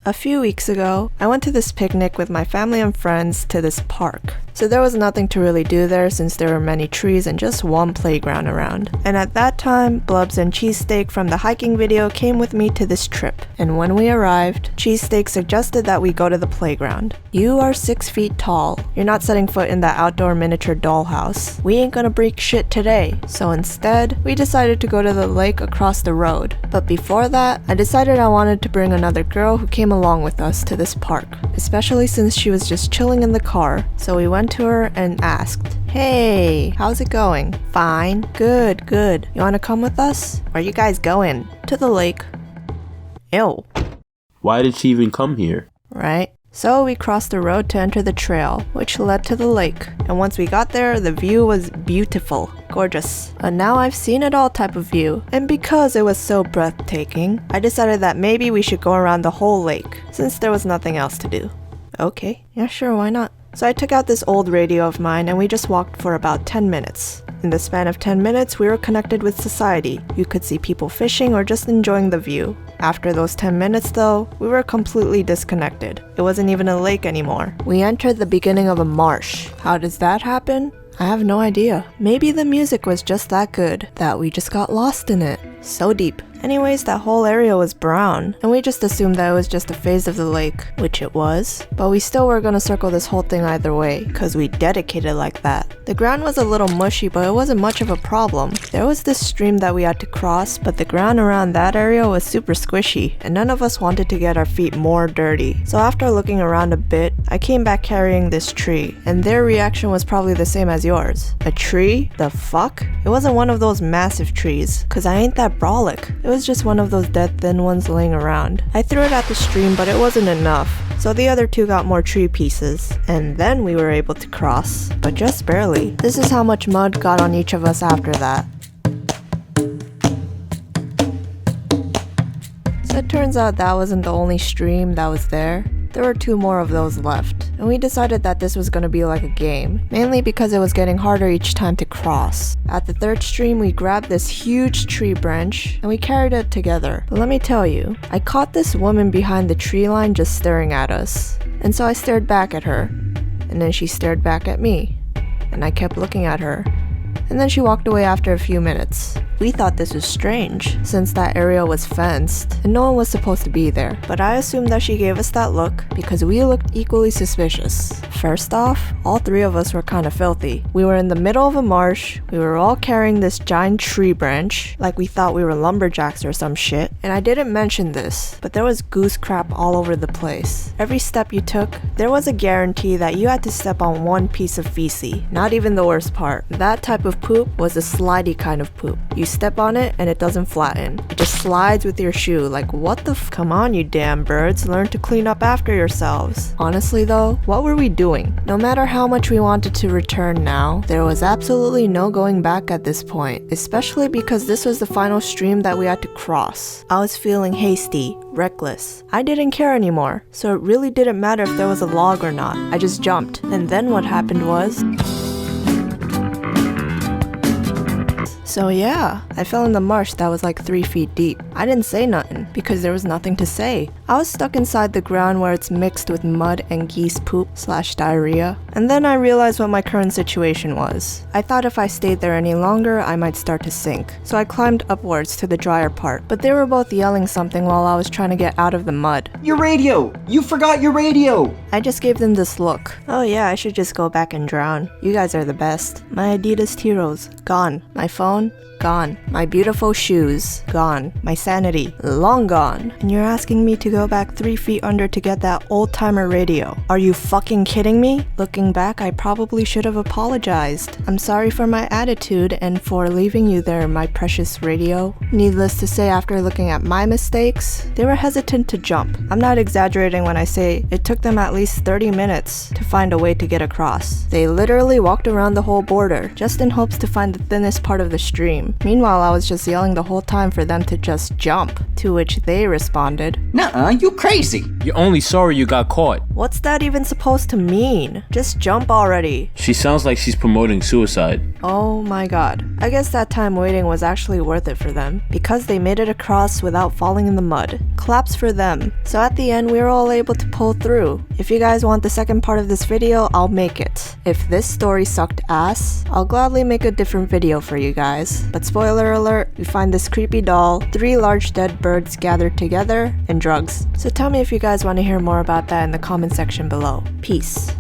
A few weeks ago, I went to this picnic with my family and friends to this park. So there was nothing to really do there since there were many trees and just one playground around. And at that time, Blubs and Cheesesteak from the hiking video came with me to this trip. And when we arrived, Cheesesteak suggested that we go to the playground. You are 6 feet tall. You're not setting foot in that outdoor miniature dollhouse. We ain't gonna break shit today. So instead, we decided to go to the lake across the road. But before that, I decided I wanted to bring another girl who came along with us to this park, especially since she was just chilling in the car. So we went to her and asked, "Hey, how's it going?" "Fine." "Good, good. You wanna come with us?" "Where you guys going?" "To the lake." Ew. Why did she even come here? Right? So we crossed the road to enter the trail, which led to the lake. And once we got there, the view was beautiful. Gorgeous. A now I've seen it all type of view. And because it was so breathtaking, I decided that maybe we should go around the whole lake, since there was nothing else to do. Okay, yeah sure, why not? So I took out this old radio of mine and we just walked for about 10 minutes. In the span of 10 minutes, we were connected with society. You could see people fishing or just enjoying the view. After those 10 minutes though, we were completely disconnected. It wasn't even a lake anymore. We entered the beginning of a marsh. How does that happen? I have no idea. Maybe the music was just that good that we just got lost in it. So deep. Anyways, that whole area was brown, and we just assumed that it was just a phase of the lake, which it was. But we still were gonna circle this whole thing either way, cause we dedicated like that. The ground was a little mushy, but it wasn't much of a problem. There was this stream that we had to cross, but the ground around that area was super squishy, and none of us wanted to get our feet more dirty. So after looking around a bit, I came back carrying this tree, and their reaction was probably the same as yours. A tree? The fuck? It wasn't one of those massive trees, cause I ain't that brolic. It was just one of those dead thin ones laying around. I threw it at the stream, but it wasn't enough. So the other two got more tree pieces, and then we were able to cross, but just barely. This is how much mud got on each of us after that. So it turns out that wasn't the only stream that was there. There were 2 more of those left, and we decided that this was gonna be like a game, mainly because it was getting harder each time to cross. At the 3rd stream, we grabbed this huge tree branch, and we carried it together. But let me tell you, I caught this woman behind the tree line just staring at us, and so I stared back at her, and then she stared back at me, and I kept looking at her, and then she walked away after a few minutes. We thought this was strange, since that area was fenced, and no one was supposed to be there. But I assumed that she gave us that look, because we looked equally suspicious. First off, all 3 of us were kinda filthy. We were in the middle of a marsh, we were all carrying this giant tree branch, like we thought we were lumberjacks or some shit. And I didn't mention this, but there was goose crap all over the place. Every step you took, there was a guarantee that you had to step on one piece of feces. Not even the worst part. That type of poop was a slidey kind of poop. You step on it and it doesn't flatten. It just slides with your shoe. Like, what the f- Come on, you damn birds, learn to clean up after yourselves. Honestly though, what were we doing? No matter how much we wanted to return now, there was absolutely no going back at this point, especially because this was the final stream that we had to cross. I was feeling hasty, reckless. I didn't care anymore, so it really didn't matter if there was a log or not. I just jumped. And then what happened was... So yeah, I fell in the marsh that was like 3 feet deep. I didn't say nothing, because there was nothing to say. I was stuck inside the ground where it's mixed with mud and geese poop / diarrhea. And then I realized what my current situation was. I thought if I stayed there any longer, I might start to sink. So I climbed upwards to the drier part, but they were both yelling something while I was trying to get out of the mud. Your radio! You forgot your radio! I just gave them this look. Oh yeah, I should just go back and drown. You guys are the best. My Adidas Tiros, gone. My phone, gone. My beautiful shoes, gone. My sanity, long gone. And you're asking me to go back 3 feet under to get that old-timer radio. Are you fucking kidding me? Looking back, I probably should have apologized. I'm sorry for my attitude and for leaving you there, my precious radio. Needless to say, after looking at my mistakes, they were hesitant to jump. I'm not exaggerating when I say it took them at least 30 minutes to find a way to get across. They literally walked around the whole border, just in hopes to find the thinnest part of the stream. game. Meanwhile, I was just yelling the whole time for them to just jump, to which they responded, Nuh-uh, you crazy. You're only sorry you got caught. "What's that even supposed to mean? Just jump already." She sounds like she's promoting suicide. Oh my god. I guess that time waiting was actually worth it for them, because they made it across without falling in the mud. Claps for them. So at the end, we were all able to pull through. If you guys want the second part of this video, I'll make it. If this story sucked ass, I'll gladly make a different video for you guys. But spoiler alert, we find this creepy doll, 3 large dead birds gathered together, and drugs. So tell me if you guys want to hear more about that in the comment section below. Peace.